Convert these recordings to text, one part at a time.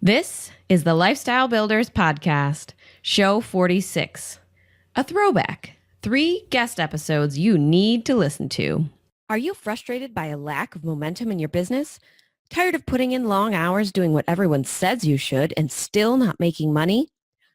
This is the Lifestyle Builders Podcast, show 46. A throwback. 3 guest episodes you need to listen to. Are you frustrated by a lack of momentum in your business? Tired of putting in long hours doing what everyone says you should and still not making money?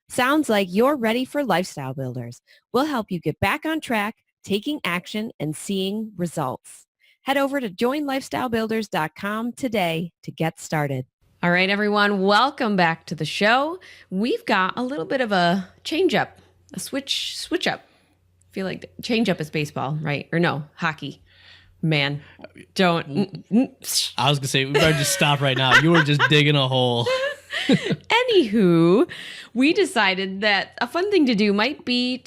Sounds like you're ready for Lifestyle Builders. We'll help you get back on track, taking action, and seeing results. Head over to joinlifestylebuilders.com today to get started. All right, everyone, welcome back to the show. We've got a little bit of a change up, a switch up. I feel like change up is baseball, right? Or no, hockey. Man, don't. I was going to say, we better just stop right now. You were just digging a hole. Anywho, we decided that a fun thing to do might be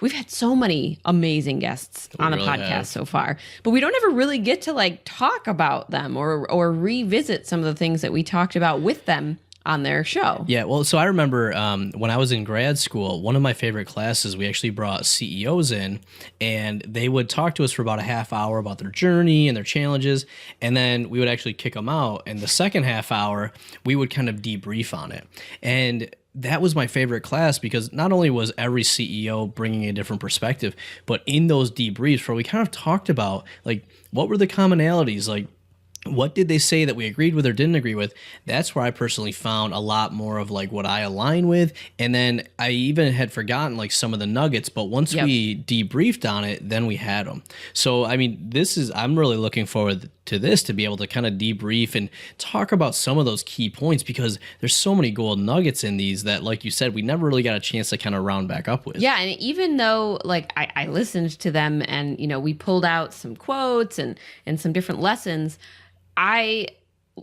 we've had so many amazing guests on the podcast so far, but we don't ever really get to talk about them or revisit some of the things that we talked about with them on their show. Yeah, well, so I remember when I was in grad school, one of my favorite classes, we actually brought CEOs in, and they would talk to us for about a half hour about their journey and their challenges, and then we would actually kick them out. And the second half hour, we would kind of debrief on it. And that was my favorite class because not only was every CEO bringing a different perspective, but in those debriefs where we kind of talked about, what were the commonalities, what did they say that we agreed with or didn't agree with? That's where I personally found a lot more of what I align with. And then I even had forgotten some of the nuggets, but once we debriefed on it, then we had them. So, I mean, I'm really looking forward to this, to be able to kind of debrief and talk about some of those key points, because there's so many gold nuggets in these that, like you said, we never really got a chance to kind of round back up with. Yeah. And even though I listened to them and, we pulled out some quotes and some different lessons, I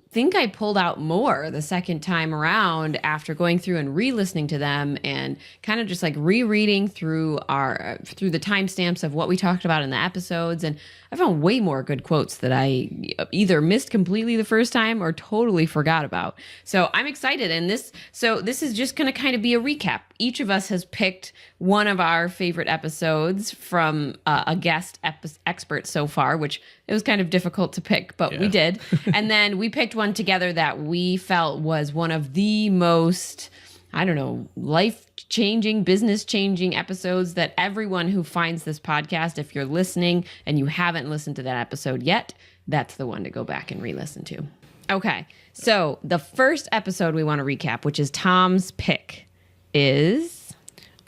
think I pulled out more the second time around after going through and re-listening to them and kind of just rereading through the timestamps of what we talked about in the episodes. And I found way more good quotes that I either missed completely the first time or totally forgot about. So I'm excited. And this is just going to kind of be a recap. Each of us has picked one of our favorite episodes from a guest expert so far, which it was kind of difficult to pick, but we did. And then we picked one together that we felt was one of the most, life-changing, business-changing episodes that everyone who finds this podcast, if you're listening and you haven't listened to that episode yet, that's the one to go back and re-listen to. Okay, so the first episode we want to recap, which is Tom's pick, is...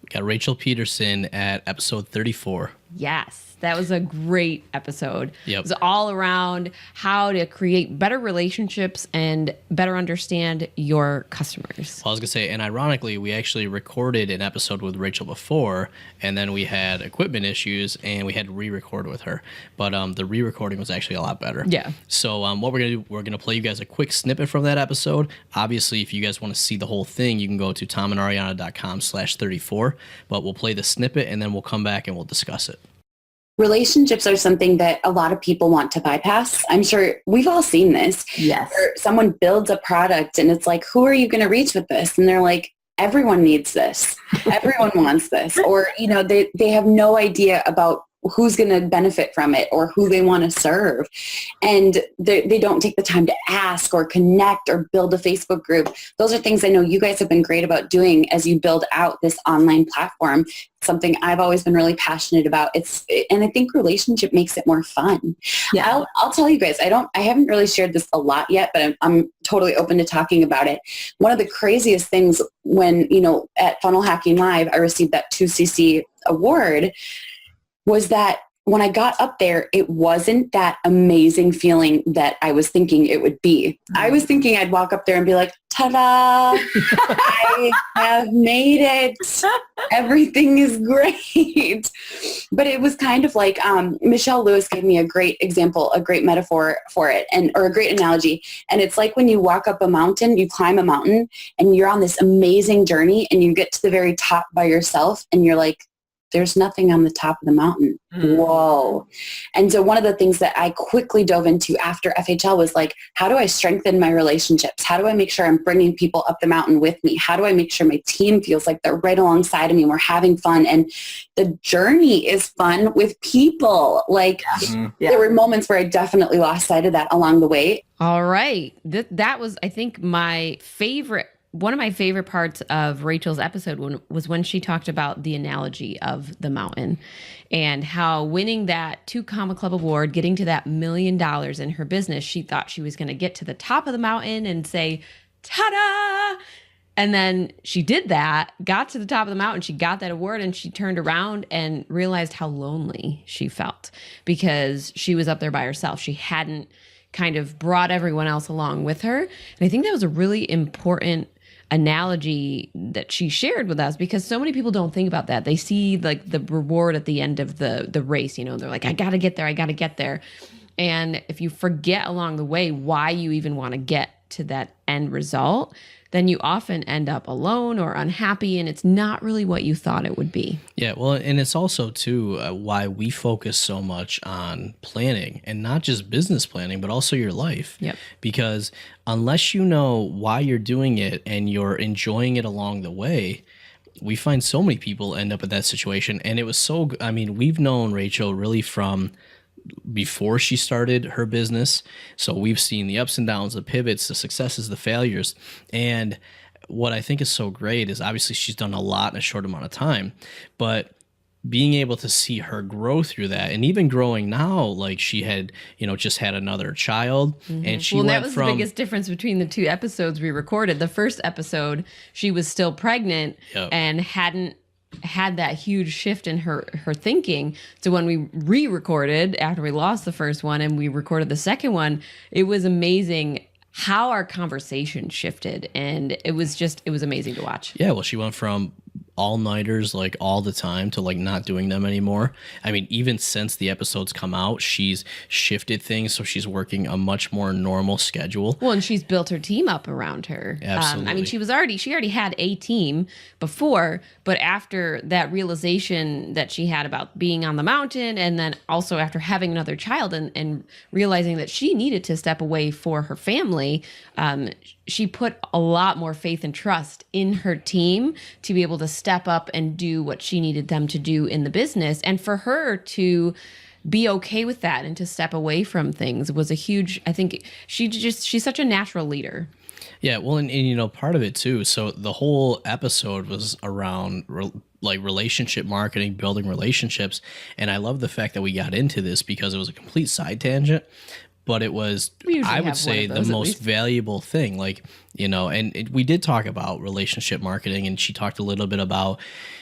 We got Rachel Peterson at episode 34. Yes, that was a great episode. Yep. It was all around how to create better relationships and better understand your customers. Well, I was going to say, and ironically, we actually recorded an episode with Rachel before, and then we had equipment issues, and we had to re-record with her. But the re-recording was actually a lot better. Yeah. So what we're going to do, we're going to play you guys a quick snippet from that episode. Obviously, if you guys want to see the whole thing, you can go to tomandariana.com/34. But we'll play the snippet, and then we'll come back and we'll discuss it. Relationships are something that a lot of people want to bypass. I'm sure we've all seen this. Yes. Where someone builds a product and it's like, who are you going to reach with this? And they're like, everyone needs this. Everyone wants this. Or, they have no idea about who's going to benefit from it or who they want to serve. And they don't take the time to ask or connect or build a Facebook group. Those are things I know you guys have been great about doing as you build out this online platform. Something I've always been really passionate about. And I think relationship makes it more fun. Yeah. I'll tell you guys, I haven't really shared this a lot yet, but I'm totally open to talking about it. One of the craziest things when, at Funnel Hacking Live, I received that 2cc award was that when I got up there, it wasn't that amazing feeling that I was thinking it would be. I was thinking I'd walk up there and be like, ta-da, I have made it. Everything is great. But it was kind of like Michelle Lewis gave me a great example, a great metaphor for it, or a great analogy. And it's like when you walk up a mountain, you climb a mountain, and you're on this amazing journey, and you get to the very top by yourself, and you're like, there's nothing on the top of the mountain. Whoa. And so one of the things that I quickly dove into after FHL was how do I strengthen my relationships? How do I make sure I'm bringing people up the mountain with me? How do I make sure my team feels like they're right alongside of me and we're having fun? And the journey is fun with people. There were moments where I definitely lost sight of that along the way. All right. That was, I think, one of my favorite parts of Rachel's episode was when she talked about the analogy of the mountain and how winning that 2 Comma Club award, getting to that $1 million in her business, she thought she was going to get to the top of the mountain and say, ta-da! And then she did that, got to the top of the mountain, she got that award, and she turned around and realized how lonely she felt because she was up there by herself. She hadn't kind of brought everyone else along with her. And I think that was a really important analogy that she shared with us because so many people don't think about that. They see like the reward at the end of the race, you know, they're like, I got to get there. I got to get there. And if you forget along the way why you even want to get to that end result, then you often end up alone or unhappy, and it's not really what you thought it would be. Yeah, well, and it's also, too, why we focus so much on planning, and not just business planning, but also your life. Yep. Because unless you know why you're doing it and you're enjoying it along the way, we find so many people end up in that situation. And it was so, I mean, we've known Rachel really from before she started her business. So we've seen the ups and downs, the pivots, the successes, the failures. And what I think is so great is obviously she's done a lot in a short amount of time, but being able to see her grow through that, and even growing now, like she had, you know, just had another child, and she Well, went that was from the biggest difference between the 2 episodes we recorded. The first episode, she was still pregnant and hadn't had that huge shift in her thinking. So when we re-recorded after we lost the first one and we recorded the second one, it was amazing how our conversation shifted, and it was amazing to watch. Yeah, well, she went from all-nighters like all the time to like not doing them anymore. I mean, even since the episodes come out, she's shifted things, so she's working a much more normal schedule. Well, and she's built her team up around her. Absolutely. I mean, she already had a team before, but after that realization that she had about being on the mountain, and then also after having another child and realizing that she needed to step away for her family, she put a lot more faith and trust in her team to be able to step up and do what she needed them to do in the business. And for her to be okay with that and to step away from things was a huge, I think she's such a natural leader. Yeah, well, and you know, part of it too. So the whole episode was around like relationship marketing, building relationships. And I love the fact that we got into this because it was a complete side tangent. But it was, I would say, the most valuable thing. Like, you know, and we did talk about relationship marketing, and she talked a little bit about,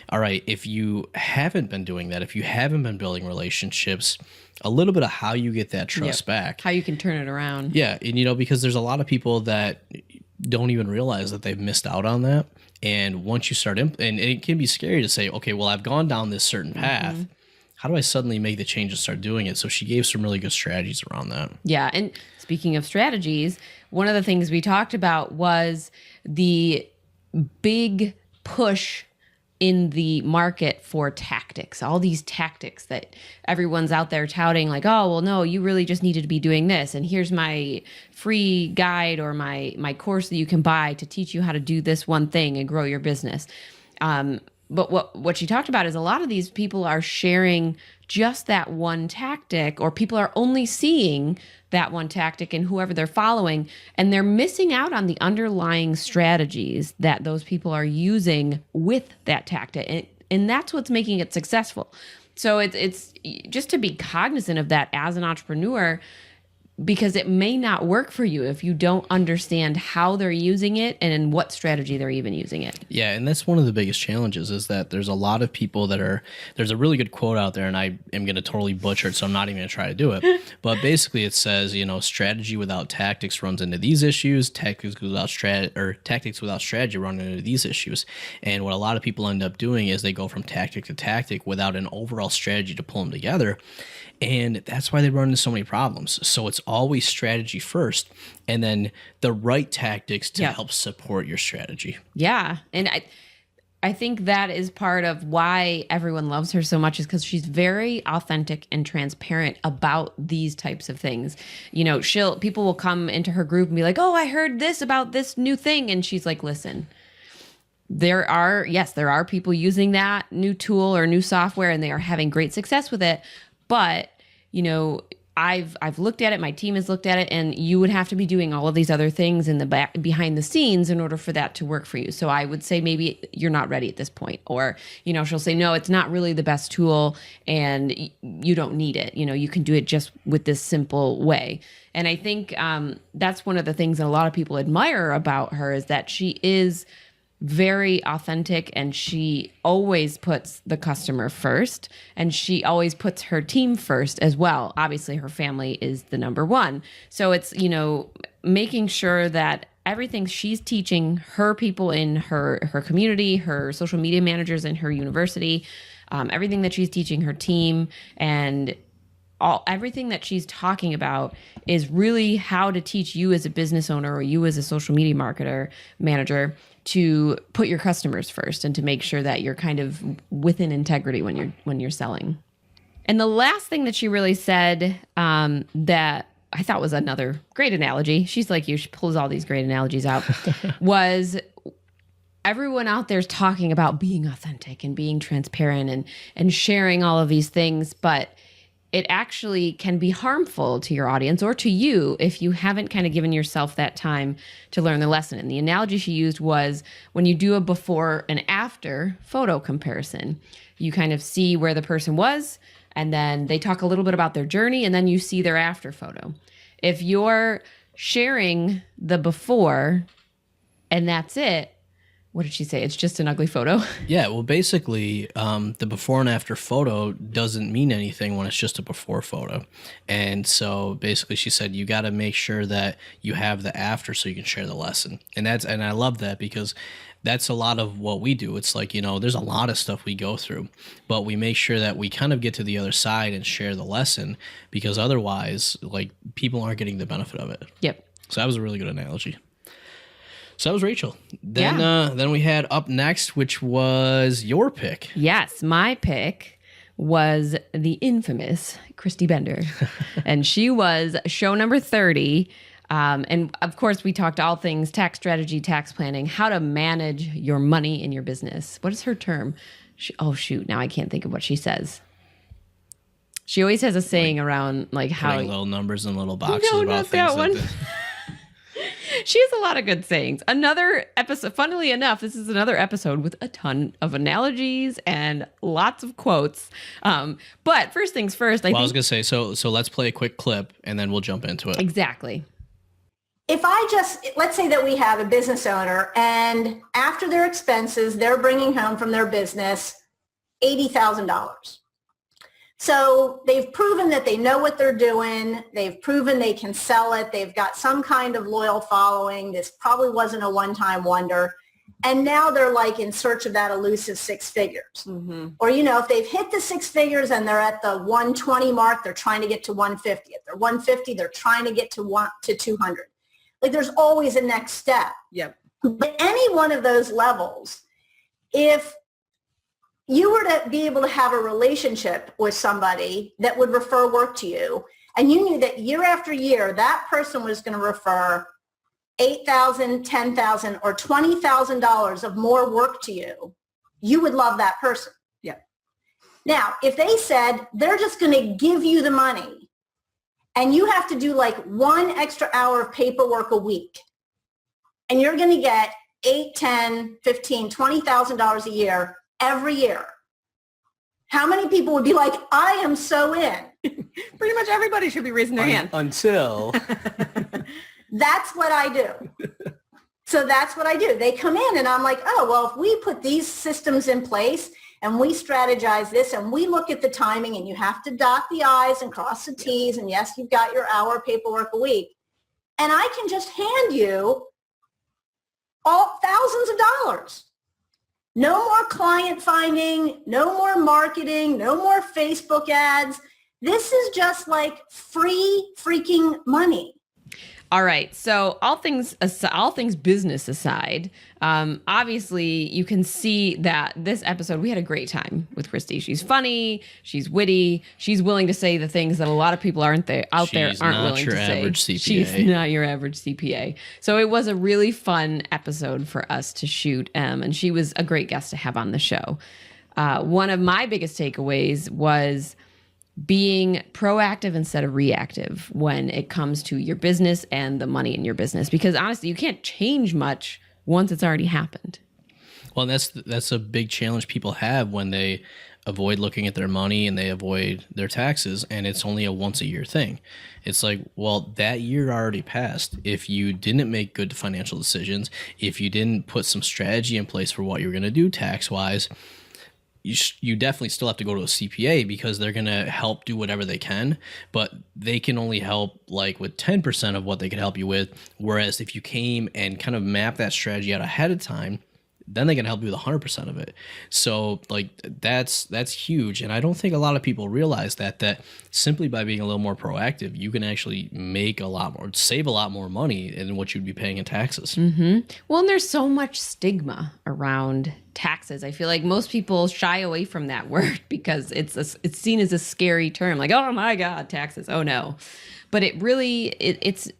all right, if you haven't been doing that, if you haven't been building relationships, a little bit of how you get that trust back. How you can turn it around. Yeah. And, you know, because there's a lot of people that don't even realize that they've missed out on that. And once you start, and it can be scary to say, okay, well, I've gone down this certain path. Mm-hmm. How do I suddenly make the change and start doing it? So she gave some really good strategies around that. Yeah. And speaking of strategies, one of the things we talked about was the big push in the market for tactics, all these tactics that everyone's out there touting like, oh, well, no, you really just needed to be doing this. And here's my free guide or my course that you can buy to teach you how to do this one thing and grow your business. But what she talked about is a lot of these people are sharing just that one tactic, or people are only seeing that one tactic in whoever they're following, and they're missing out on the underlying strategies that those people are using with that tactic. And that's what's making it successful. So it's just to be cognizant of that as an entrepreneur, because it may not work for you if you don't understand how they're using it and in what strategy they're even using it. Yeah, and that's one of the biggest challenges is that there's a lot of people there's a really good quote out there, and I am going to totally butcher it, so I'm not even going to try to do it. But basically it says, you know, strategy without tactics runs into these issues, tactics without strategy run into these issues. And what a lot of people end up doing is they go from tactic to tactic without an overall strategy to pull them together. And that's why they run into so many problems. So it's always strategy first, and then the right tactics to help support your strategy. Yeah. And I think that is part of why everyone loves her so much, is because she's very authentic and transparent about these types of things. You know, people will come into her group and be like, oh, I heard this about this new thing. And she's like, listen, there are people using that new tool or new software, and they are having great success with it. But, you know, I've looked at it, my team has looked at it, and you would have to be doing all of these other things in the back behind the scenes in order for that to work for you. So I would say maybe you're not ready at this point. Or, she'll say, no, it's not really the best tool and you don't need it. You can do it just with this simple way. And I think that's one of the things that a lot of people admire about her, is that she is very authentic, and she always puts the customer first, and she always puts her team first as well. Obviously, her family is the number one. So it's, making sure that everything she's teaching her people in her community, her social media managers in her university, everything that she's teaching her team, and everything that she's talking about is really how to teach you as a business owner or you as a social media manager to put your customers first and to make sure that you're kind of within integrity when you're selling. And the last thing that she really said that I thought was another great analogy, she's like you, she pulls all these great analogies out, was everyone out there's talking about being authentic and being transparent and sharing all of these things, but it actually can be harmful to your audience or to you if you haven't kind of given yourself that time to learn the lesson. And the analogy she used was when you do a before and after photo comparison, you kind of see where the person was, and then they talk a little bit about their journey, and then you see their after photo. If you're sharing the before and that's it, what did she say? It's just an ugly photo. Yeah, well, basically, the before and after photo doesn't mean anything when it's just a before photo. And so basically she said, you got to make sure that you have the after so you can share the lesson. And I love that, because that's a lot of what we do. It's like, there's a lot of stuff we go through, but we make sure that we kind of get to the other side and share the lesson, because otherwise, like, people aren't getting the benefit of it. Yep. So that was a really good analogy. So that was Rachel. Then we had up next, which was your pick. Yes, my pick was the infamous Christy Bender. And she was show number 30. And of course, we talked all things tax strategy, tax planning, how to manage your money in your business. What is her term? Now I can't think of what she says. She always has a saying around like how little numbers in little boxes no, about not things. that one. She has a lot of good sayings. Another episode, funnily enough, this is another episode with a ton of analogies and lots of quotes. But first things first, I was going to say, so let's play a quick clip and then we'll jump into it. Exactly. Let's say that we have a business owner, and after their expenses, they're bringing home from their business $80,000. So they've proven that they know what they're doing. They've proven they can sell it. They've got some kind of loyal following. This probably wasn't a one-time wonder. And now they're like in search of that elusive six figures. Mm-hmm. Or, if they've hit the six figures and they're at the 120 mark, they're trying to get to 150. If they're 150, they're trying to get to 200. Like, there's always a next step. Yep. But any one of those levels, if you were to be able to have a relationship with somebody that would refer work to you, and you knew that year after year, that person was going to refer $8,000, $10,000, or $20,000 of more work to you, you would love that person. Yeah. Now, if they said they're just going to give you the money and you have to do like one extra hour of paperwork a week, and you're going to get $8, $10, $15, $20,000 a year every year, how many people would be like, I am so in? Pretty much everybody should be raising their hand. Until. That's what I do. So that's what I do. They come in and I'm like, oh, well, if we put these systems in place and we strategize this and we look at the timing, and you have to dot the I's and cross the T's, and yes, you've got your hour paperwork a week, and I can just hand you all thousands of dollars. No more client finding, no more marketing, no more Facebook ads. This is just like free freaking money. All right. So all things business aside, obviously you can see that this episode, we had a great time with Christy. She's funny. She's witty. She's willing to say the things that a lot of people out there aren't willing to say. She's not your average CPA. She's not your average CPA. So it was a really fun episode for us to shoot. And she was a great guest to have on the show. One of my biggest takeaways was being proactive instead of reactive when it comes to your business and the money in your business. Because honestly, you can't change much once it's already happened. Well, that's a big challenge people have when they avoid looking at their money and they avoid their taxes, and it's only a once a year thing. It's like, well, that year already passed. If you didn't make good financial decisions, if you didn't put some strategy in place for what you're going to do tax wise, you definitely still have to go to a CPA because they're going to help do whatever they can, but they can only help like with 10% of what they could help you with. Whereas if you came and kind of map that strategy out ahead of time, then they can help you with 100% of it. So like that's huge. And I don't think a lot of people realize that simply by being a little more proactive, you can actually make a lot more, save a lot more money than what you'd be paying in taxes. Well, and there's so much stigma around taxes. I feel like most people shy away from that word because it's seen as a scary term. Like, oh my God, taxes. Oh no. But it really, it's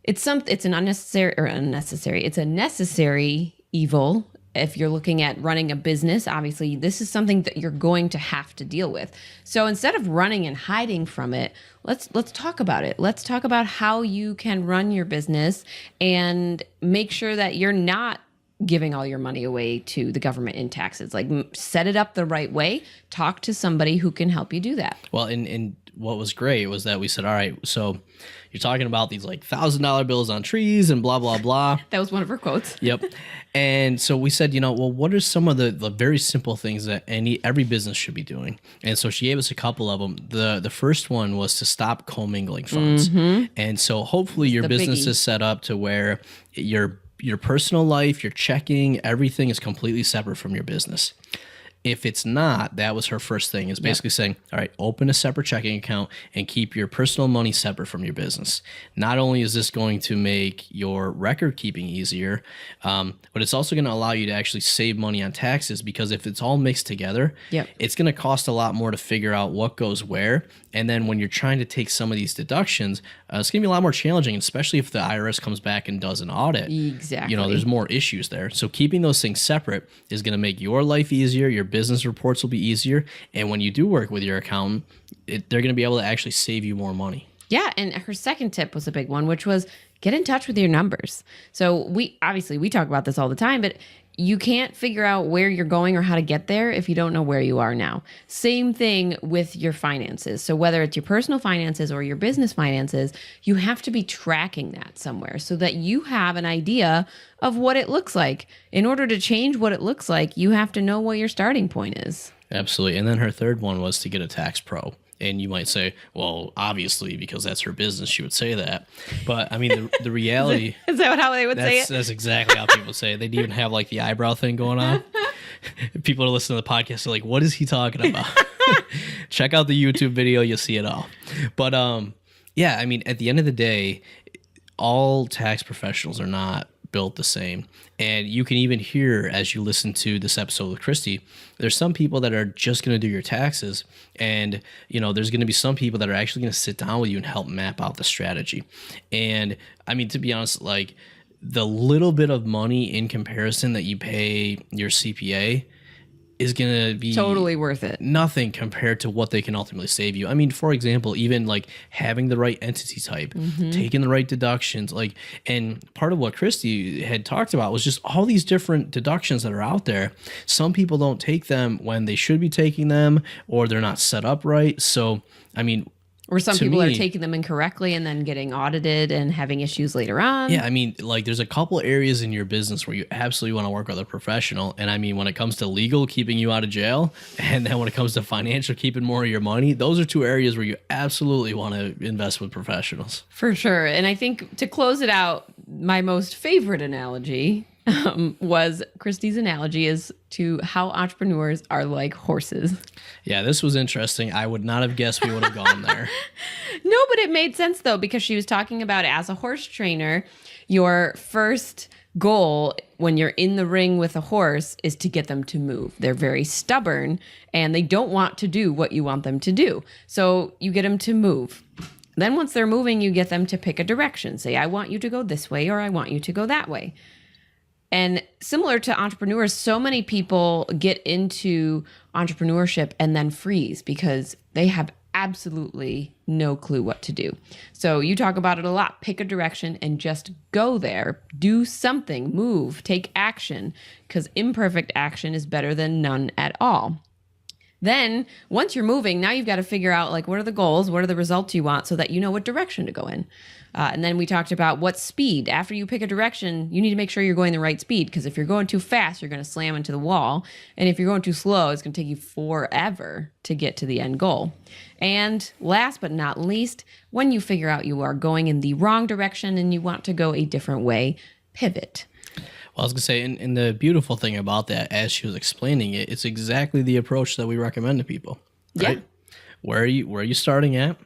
an unnecessary, it's a necessary evil. If you're looking at running a business, obviously this is something that you're going to have to deal with. So instead of running and hiding from it, let's talk about it. Let's talk about how you can run your business and make sure that you're not giving all your money away to the government in taxes. Like set it up the right way. Talk to somebody who can help you do that. Well, and what was great was that we said, all right, so you're talking about these like $1,000 bills on trees and blah, blah, blah. That was one of her quotes. Yep. And so we said, well, what are some of the very simple things that every business should be doing? And so she gave us a couple of them. The first one was to stop commingling funds. And so hopefully your business is set up to where your personal life, your checking, everything is completely separate from your business. If it's not, that was her first thing, is basically saying, all right, open a separate checking account and keep your personal money separate from your business. Not only is this going to make your record keeping easier, but it's also going to allow you to actually save money on taxes, because if it's all mixed together, it's going to cost a lot more to figure out what goes where. And then when you're trying to take some of these deductions, it's going to be a lot more challenging, especially if the IRS comes back and does an audit. Exactly. There's more issues there. So keeping those things separate is going to make your life easier. Your business reports will be easier. And when you do work with your accountant, they're going to be able to actually save you more money. Yeah. And her second tip was a big one, which was get in touch with your numbers. So we talk about this all the time, but you can't figure out where you're going or how to get there if you don't know where you are now. Same thing with your finances. So whether it's your personal finances or your business finances, you have to be tracking that somewhere so that you have an idea of what it looks like. In order to change what it looks like, you have to know what your starting point is. Absolutely. And then her third one was to get a tax pro. And you might say, well, obviously, because that's her business, she would say that. But I mean, the reality... Is that how they would say it? That's exactly how people say it. They'd even have like the eyebrow thing going on. People are listening to the podcast, they're like, what is he talking about? Check out the YouTube video, you'll see it all. But yeah, I mean, at the end of the day, all tax professionals are not built the same. And you can even hear as you listen to this episode with Christy, there's some people that are just going to do your taxes. And, there's going to be some people that are actually going to sit down with you and help map out the strategy. And I mean, to be honest, like the little bit of money in comparison that you pay your CPA is going to be totally worth it. Nothing compared to what they can ultimately save you. I mean, for example, even like having the right entity type, taking the right deductions, and part of what Christy had talked about was just all these different deductions that are out there. Some people don't take them when they should be taking them, or they're not set up right. So, I mean, or some people are taking them incorrectly and then getting audited and having issues later on. Yeah, I mean, like there's a couple areas in your business where you absolutely want to work with a professional. And I mean, when it comes to legal, keeping you out of jail, and then when it comes to financial, keeping more of your money, those are two areas where you absolutely want to invest with professionals. For sure. And I think to close it out, my most favorite analogy was Christy's analogy is to how entrepreneurs are like horses. Yeah, this was interesting. I would not have guessed we would have gone there. No, but it made sense though, because she was talking about as a horse trainer, your first goal when you're in the ring with a horse is to get them to move. They're very stubborn and they don't want to do what you want them to do. So you get them to move. Then once they're moving, you get them to pick a direction. Say, I want you to go this way, or I want you to go that way. And similar to entrepreneurs, so many people get into entrepreneurship and then freeze because they have absolutely no clue what to do. So you talk about it a lot. Pick a direction and just go there. Do something, move, take action, because imperfect action is better than none at all. Then once you're moving, now you've got to figure out like what are the goals, what are the results you want so that you know what direction to go in. And then we talked about what speed. After you pick a direction, you need to make sure you're going the right speed, because if you're going too fast, you're going to slam into the wall. And if you're going too slow, it's going to take you forever to get to the end goal. And last but not least, when you figure out you are going in the wrong direction and you want to go a different way, pivot. Well, I was going to say, and the beautiful thing about that, as she was explaining it, it's exactly the approach that we recommend to people. Right? Yeah. Where are you starting at?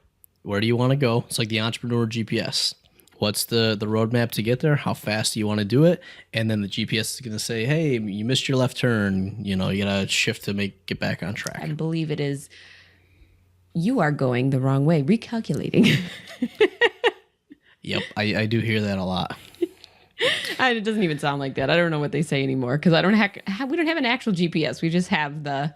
Where do you want to go? It's like the entrepreneur GPS. What's the roadmap to get there? How fast do you want to do it? And then the GPS is going to say, hey, you missed your left turn. You got to shift to get back on track. I believe it is, you are going the wrong way, recalculating. Yep, I do hear that a lot. It doesn't even sound like that. I don't know what they say anymore, because we don't have an actual GPS. We just have the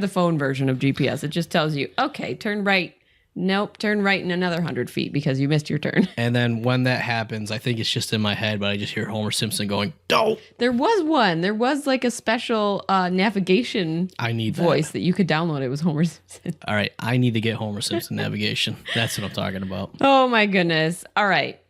phone version of GPS. It just tells you, okay, turn right. Nope, turn right in another 100 feet because you missed your turn. And then when that happens, I think it's just in my head, but I just hear Homer Simpson going, "Don't." There was like a special navigation voice that you could download. It was Homer Simpson. All right, I need to get Homer Simpson navigation. That's what I'm talking about. Oh my goodness. All right.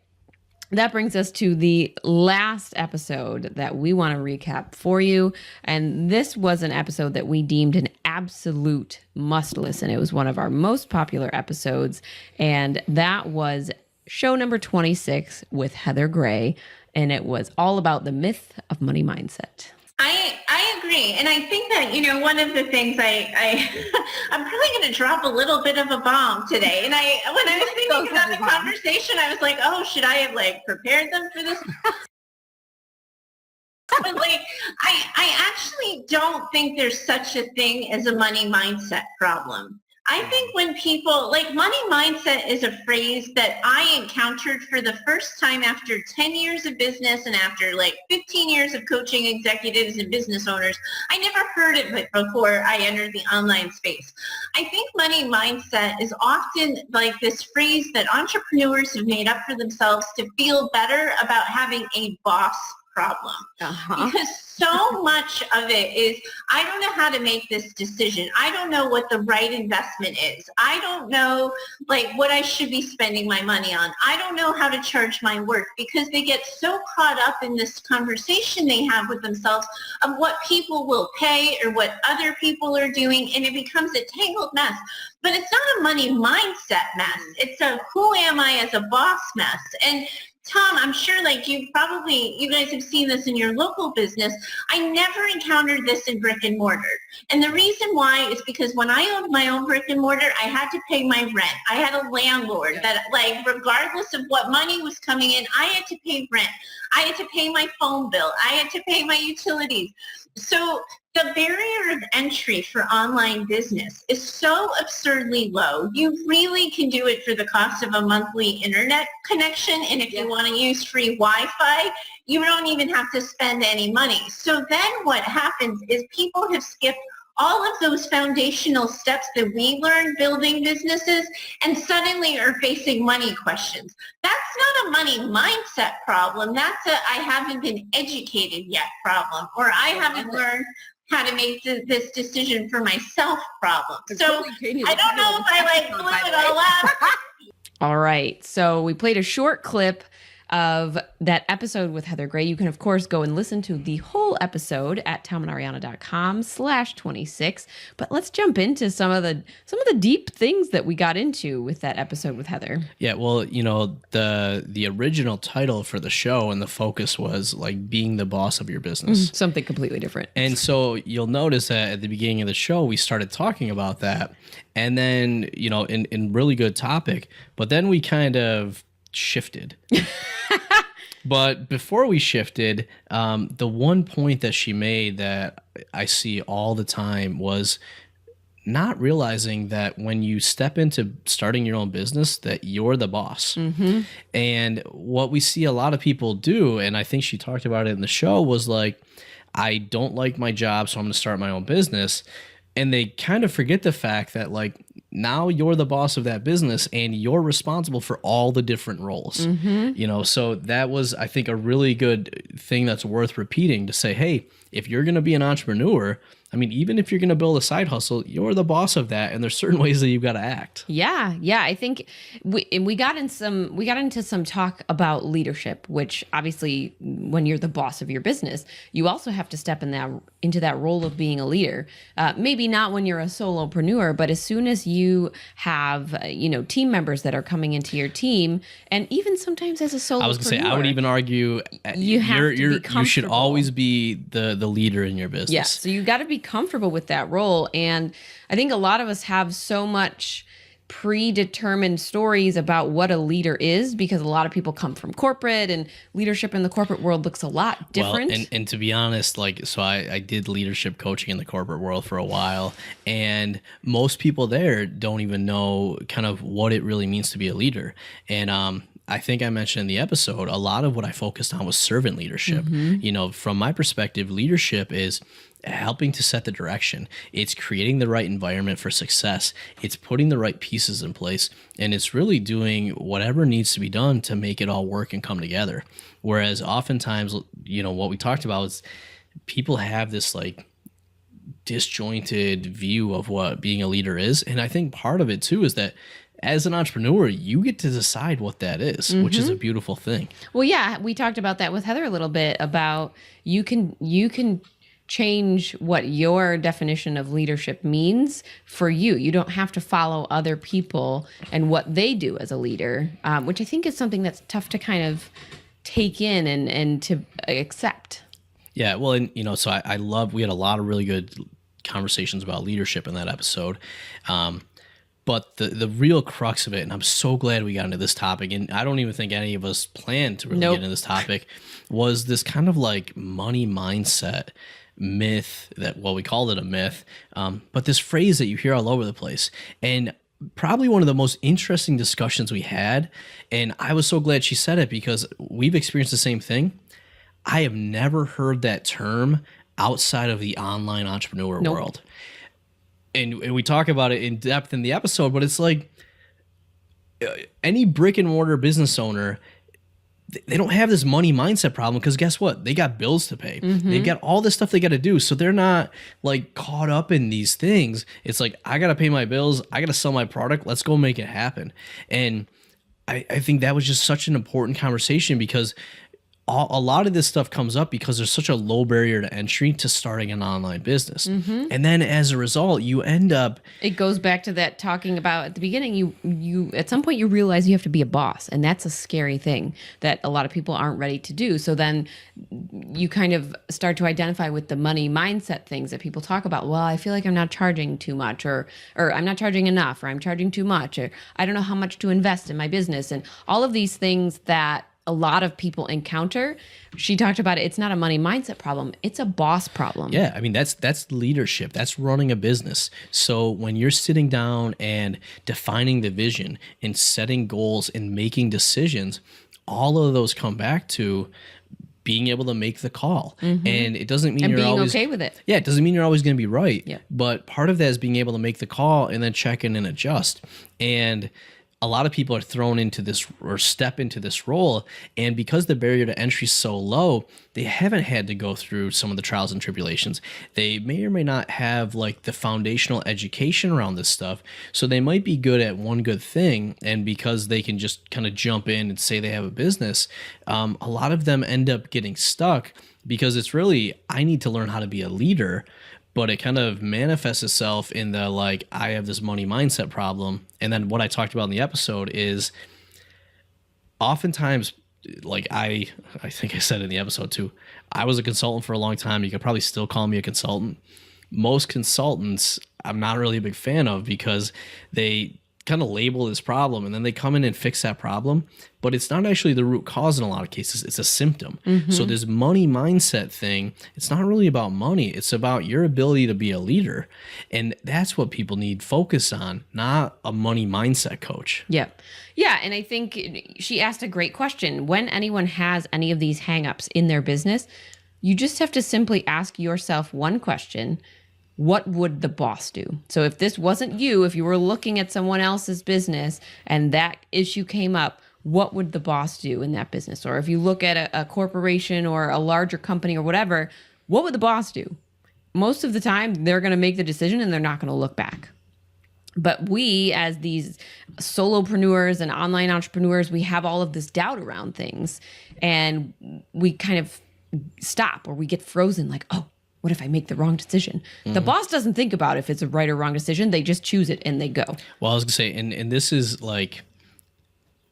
That brings us to the last episode that we want to recap for you. And this was an episode that we deemed an absolute must listen. It was one of our most popular episodes. And that was show number 26 with Heather Gray. And it was all about the myth of money mindset. I agree. And I think that, one of the things I'm probably going to drop a little bit of a bomb today. And when I was thinking about the conversation, I was like, oh, should I have prepared them for this? But I actually don't think there's such a thing as a money mindset problem. I think when people, money mindset is a phrase that I encountered for the first time after 10 years of business and after 15 years of coaching executives and business owners. I never heard it before I entered the online space. I think money mindset is often this phrase that entrepreneurs have made up for themselves to feel better about having a boss problem. Because so much of it is, I don't know how to make this decision. I don't know what the right investment is. I don't know what I should be spending my money on. I don't know how to charge my work, because they get so caught up in this conversation they have with themselves of what people will pay or what other people are doing, and it becomes a tangled mess. But it's not a money mindset mess. It's a who am I as a boss mess. And Tom, I'm sure you guys have seen this in your local business. I never encountered this in brick and mortar. And the reason why is because when I owned my own brick and mortar, I had to pay my rent. I had a landlord that regardless of what money was coming in, I had to pay rent. I had to pay my phone bill. I had to pay my utilities. So the barrier of entry for online business is so absurdly low. You really can do it for the cost of a monthly internet connection. And if you want to use free Wi-Fi, you don't even have to spend any money. So then what happens is people have skipped all of those foundational steps that we learned building businesses and suddenly are facing money questions. That's not a money mindset problem. That's a I haven't been educated yet problem, or I haven't learned how to make this decision for myself problem. So I don't know if I blew it all up. All right. So we played a short clip of that episode with Heather Gray. You can, of course, go and listen to the whole episode at tomandariana.com/26. But let's jump into some of the deep things that we got into with that episode with Heather. Yeah, well, the original title for the show and the focus was being the boss of your business. Something completely different. And so you'll notice that at the beginning of the show, we started talking about that. And then, in really good topic, but then we kind of shifted. But before we shifted, the one point that she made that I see all the time was not realizing that when you step into starting your own business, that you're the boss. Mm-hmm. And what we see a lot of people do, and I think she talked about it in the show, was I don't like my job, so I'm going to start my own business. And they kind of forget the fact that now you're the boss of that business and you're responsible for all the different roles. You know, so that was, I think, a really good thing that's worth repeating, to say, hey, if you're going to be an entrepreneur, I mean, even if you're going to build a side hustle, you're the boss of that, and there's certain ways that you've got to act. Yeah, yeah. I think we got into some talk about leadership, which obviously, when you're the boss of your business, you also have to step into that role of being a leader. Maybe not when you're a solopreneur, but as soon as you have team members that are coming into your team, and even sometimes as a solopreneur, I was going to say, I would even argue you should always be the leader in your business. Yeah, so you got to be comfortable with that role. And I think a lot of us have so much predetermined stories about what a leader is, because a lot of people come from corporate, and leadership in the corporate world looks a lot different. Well, and to be honest, so I did leadership coaching in the corporate world for a while, and most people there don't even know kind of what it really means to be a leader. And I think I mentioned in the episode, a lot of what I focused on was servant leadership. From my perspective, leadership is helping to set the direction. It's creating the right environment for success. It's putting the right pieces in place, and it's really doing whatever needs to be done to make it all work and come together. Whereas oftentimes, what we talked about is people have this disjointed view of what being a leader is. And I think part of it too is that as an entrepreneur, you get to decide what that is, which is a beautiful thing. Well, yeah, we talked about that with Heather a little bit, about you can change what your definition of leadership means for you. You don't have to follow other people and what they do as a leader, which I think is something that's tough to kind of take in and to accept. Yeah, well, and so I love, we had a lot of really good conversations about leadership in that episode. But the real crux of it, and I'm so glad we got into this topic, and I don't even think any of us planned to really get into this topic, was this kind of money mindset myth that, well, we called it a myth, but this phrase that you hear all over the place. And probably one of the most interesting discussions we had, and I was so glad she said it, because we've experienced the same thing. I have never heard that term outside of the online entrepreneur world. And we talk about it in depth in the episode, but it's any brick and mortar business owner, they don't have this money mindset problem, because guess what? They got bills to pay. They've got all this stuff they got to do. So they're not caught up in these things. It's I got to pay my bills. I got to sell my product. Let's go make it happen. And I think that was just such an important conversation, because a lot of this stuff comes up because there's such a low barrier to entry to starting an online business. And then as a result, you end up... It goes back to that talking about at the beginning, you at some point you realize you have to be a boss, and that's a scary thing that a lot of people aren't ready to do. So then you kind of start to identify with the money mindset things that people talk about. Well, I feel like I'm not charging too much, or I'm not charging enough, or I'm charging too much, or I don't know how much to invest in my business, and all of these things that a lot of people encounter. She talked about it. It's not a money mindset problem. It's a boss problem. Yeah. I mean, that's leadership. That's running a business. So when you're sitting down and defining the vision and setting goals and making decisions, all of those come back to being able to make the call. And it doesn't mean you're always okay with it. Yeah. It doesn't mean you're always going to be right. Yeah. But part of that is being able to make the call and then check in and adjust. And a lot of people are thrown into this or step into this role, and because the barrier to entry is so low, they haven't had to go through some of the trials and tribulations. They may or may not have the foundational education around this stuff, so they might be good at one good thing, and because they can just kind of jump in and say they have a business, a lot of them end up getting stuck, because it's really, I need to learn how to be a leader, but it kind of manifests itself in the I have this money mindset problem. And then what I talked about in the episode is oftentimes, I think I said in the episode too, I was a consultant for a long time. You could probably still call me a consultant. Most consultants I'm not really a big fan of, because they kind of label this problem and then they come in and fix that problem, but it's not actually the root cause in a lot of cases. It's a symptom. So this money mindset thing, it's not really about money. It's about your ability to be a leader. And that's what people need focus on, not a money mindset coach. Yeah. Yeah. And I think she asked a great question. When anyone has any of these hangups in their business, you just have to simply ask yourself one question. what would the boss do? So if this wasn't you, if you were looking at someone else's business and that issue came up, what would the boss do in that business? Or if you look at a corporation or a larger company or whatever, what would the boss do? Most of the time, they're going to make the decision and they're not going to look back. But we, as these solopreneurs and online entrepreneurs, we have all of this doubt around things. And we kind of stop or we get frozen like, oh, what if I make the wrong decision? The boss doesn't think about if it's a right or wrong decision. They just choose it and they go. Well, I was going to say, and this is like,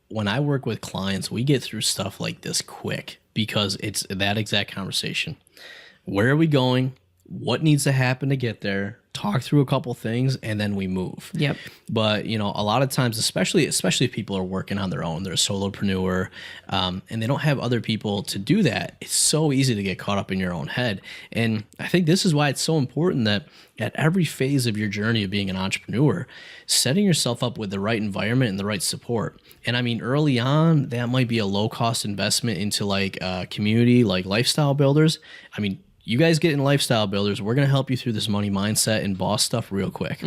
when I work with clients, we get through stuff like this quick because it's that exact conversation. Where are we going? What needs to happen to get there? Talk through a couple things and then we move. Yep. But a lot of times, especially if people are working on their own, they're a solopreneur, and they don't have other people to do that. It's so easy to get caught up in your own head. And I think this is why it's so important that at every phase of your journey of being an entrepreneur, setting yourself up with the right environment and the right support. And I mean, early on, that might be a low cost investment into like a community, like Lifestyle Builders. I mean, you guys get in Lifestyle Builders. We're going to help you through this money mindset and boss stuff real quick.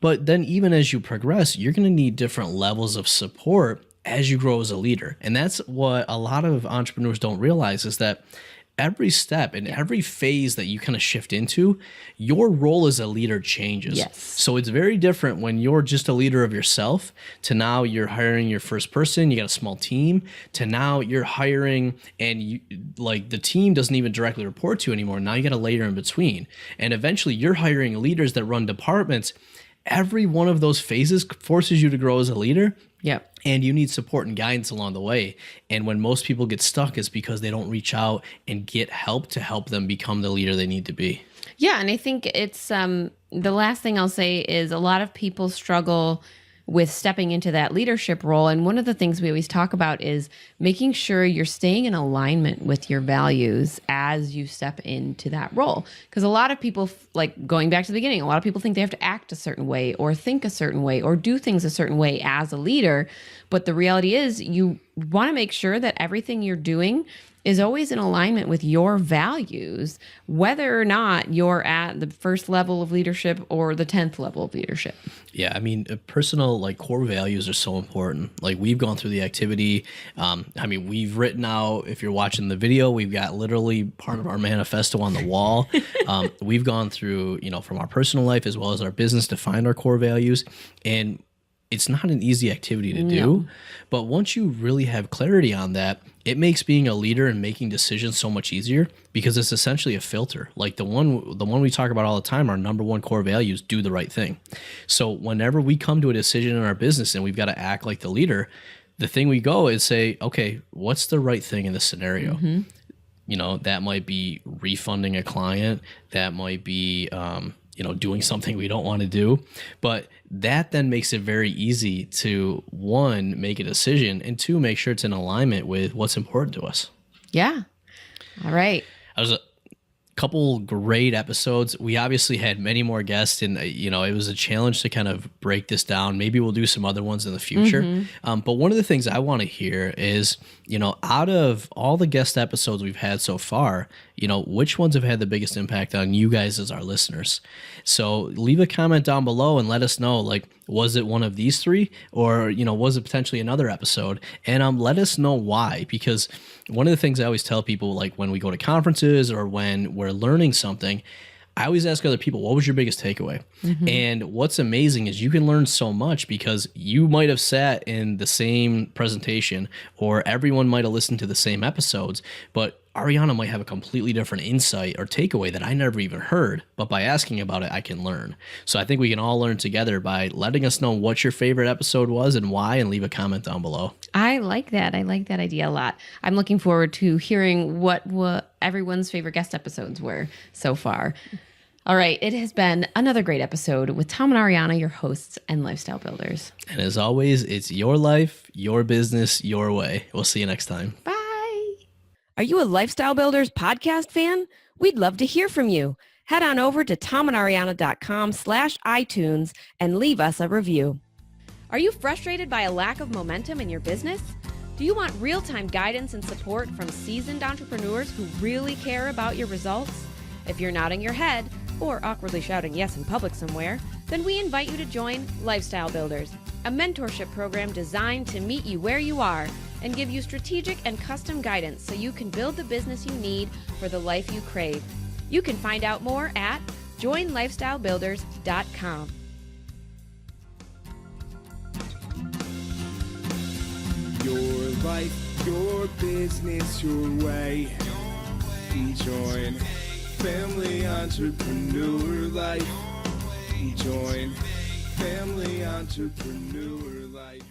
But then even as you progress, you're going to need different levels of support as you grow as a leader. And that's what a lot of entrepreneurs don't realize is that every step and every phase that you kind of shift into, your role as a leader changes. Yes. So it's very different when you're just a leader of yourself to now you're hiring your first person, you got a small team, to now you're hiring and you like the team doesn't even directly report to you anymore. Now you got a layer in between. And eventually you're hiring leaders that run departments. Every one of those phases forces you to grow as a leader. Yep. And you need support and guidance along the way. And when most people get stuck, it's because they don't reach out and get help to help them become the leader they need to be. Yeah. And I think it's the last thing I'll say is a lot of people struggle with stepping into that leadership role. And one of the things we always talk about is making sure you're staying in alignment with your values as you step into that role. Because a lot of people, like going back to the beginning, a lot of people think they have to act a certain way or think a certain way or do things a certain way as a leader. But the reality is you want to make sure that everything you're doing is always in alignment with your values, whether or not you're at the first level of leadership or the 10th level of leadership. Yeah, I mean, personal like core values are so important. Like we've gone through the activity. I mean, we've written out, if you're watching the video, we've got literally part of our manifesto on the wall. We've gone through, from our personal life as well as our business to find our core values. And it's not an easy activity to do, but once you really have clarity on that, it makes being a leader and making decisions so much easier because it's essentially a filter. Like the one we talk about all the time, our number one core values, do the right thing. So whenever we come to a decision in our business and we've got to act like the leader, the thing we go is say, okay, what's the right thing in this scenario? That might be refunding a client. That might be, doing something we don't want to do. But that then makes it very easy to, one, make a decision, and two, make sure it's in alignment with what's important to us. Yeah. All right. I was a couple great episodes. We obviously had many more guests, and it was a challenge to kind of break this down. Maybe we'll do some other ones in the future. But one of the things I want to hear is, out of all the guest episodes we've had so far, which ones have had the biggest impact on you guys as our listeners? So leave a comment down below and let us know, like, was it one of these three or, was it potentially another episode? And let us know why, because one of the things I always tell people, like when we go to conferences or when we're learning something, I always ask other people, what was your biggest takeaway? And what's amazing is you can learn so much because you might have sat in the same presentation or everyone might have listened to the same episodes, but Ariana might have a completely different insight or takeaway that I never even heard, but by asking about it, I can learn. So I think we can all learn together by letting us know what your favorite episode was and why, and leave a comment down below. I like that. I like that idea a lot. I'm looking forward to hearing what everyone's favorite guest episodes were so far. All right. It has been another great episode with Tom and Ariana, your hosts and lifestyle builders. And as always, it's your life, your business, your way. We'll see you next time. Bye. Are you a Lifestyle Builders podcast fan? We'd love to hear from you. Head on over to tomandariana.com/iTunes and leave us a review. Are you frustrated by a lack of momentum in your business? Do you want real-time guidance and support from seasoned entrepreneurs who really care about your results? If you're nodding your head, or awkwardly shouting yes in public somewhere, then we invite you to join Lifestyle Builders, a mentorship program designed to meet you where you are and give you strategic and custom guidance so you can build the business you need for the life you crave. You can find out more at joinlifestylebuilders.com. Your life, your business, your way. Join Family Entrepreneur Life. Join Family Entrepreneur Life.